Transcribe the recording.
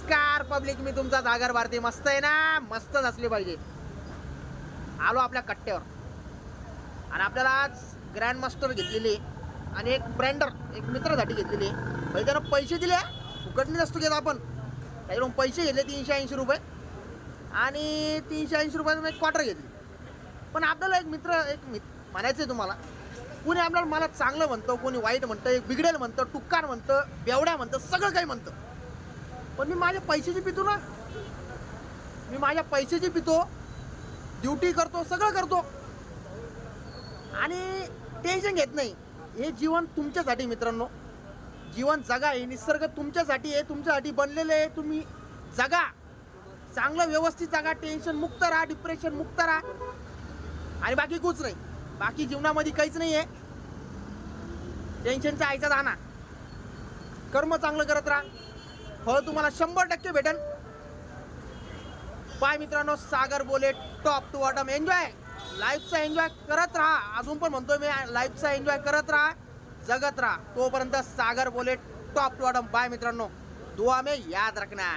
नमस्कार पब्लिक, मी तुमचा सागर भारती. मस्त आहे ना? मस्तच असली पाहिजे. आलो आपल्या कट्ट्यावर आणि आपल्याला आज ग्रँड मास्टर घेतलेली आणि एक ब्रँडर एक मित्रासाठी घेतलेली. म्हणजे त्यानं पैसे दिले, फुकटणी नसतो घेत आपण. त्याच्याकडून पैसे घेतले 380 रुपये आणि 380 रुपयानं एक क्वार्टर घेतली. पण आपल्याला एक मित्र म्हणायचं आहे तुम्हाला, कोणी आपल्याला मला चांगलं म्हणतं, कोणी वाईट म्हणतं, एक बिघडेल म्हणतं, टुक्कार म्हणतं, बेवड्या म्हणतं, सगळं काही म्हणतं. पण मी माझ्या पैशाची पितो ना, मी माझ्या पैशाची पितो, ड्युटी करतो, सगळं करतो आणि टेन्शन घेत नाही. हे जीवन तुमच्यासाठी मित्रांनो, जीवन जगा. हे निसर्ग तुमच्यासाठी आहे, तुमच्यासाठी बनलेले आहे. तुम्ही जगा, चांगलं व्यवस्थित जगा, टेन्शन मुक्त राहा, डिप्रेशन मुक्त राहा आणि बाकी कुछ नाही. बाकी जीवनामध्ये काहीच नाही आहे. टेन्शनचा आयचा दाना. कर्म चांगलं करत राहा, फळ तुम्हाला 100% भेटेल. पाय मित्रांनो, सागर बोले टॉप टू बॉटम. एन्जॉय, लाईफचा एन्जॉय करत राहा. अजून पण म्हणतोय मी, लाईफचा एन्जॉय करत राहा, जगत राहा. तोपर्यंत सागर बोले टॉप टू बॉटम. बाय मित्रांनो, दुआ में याद रखना.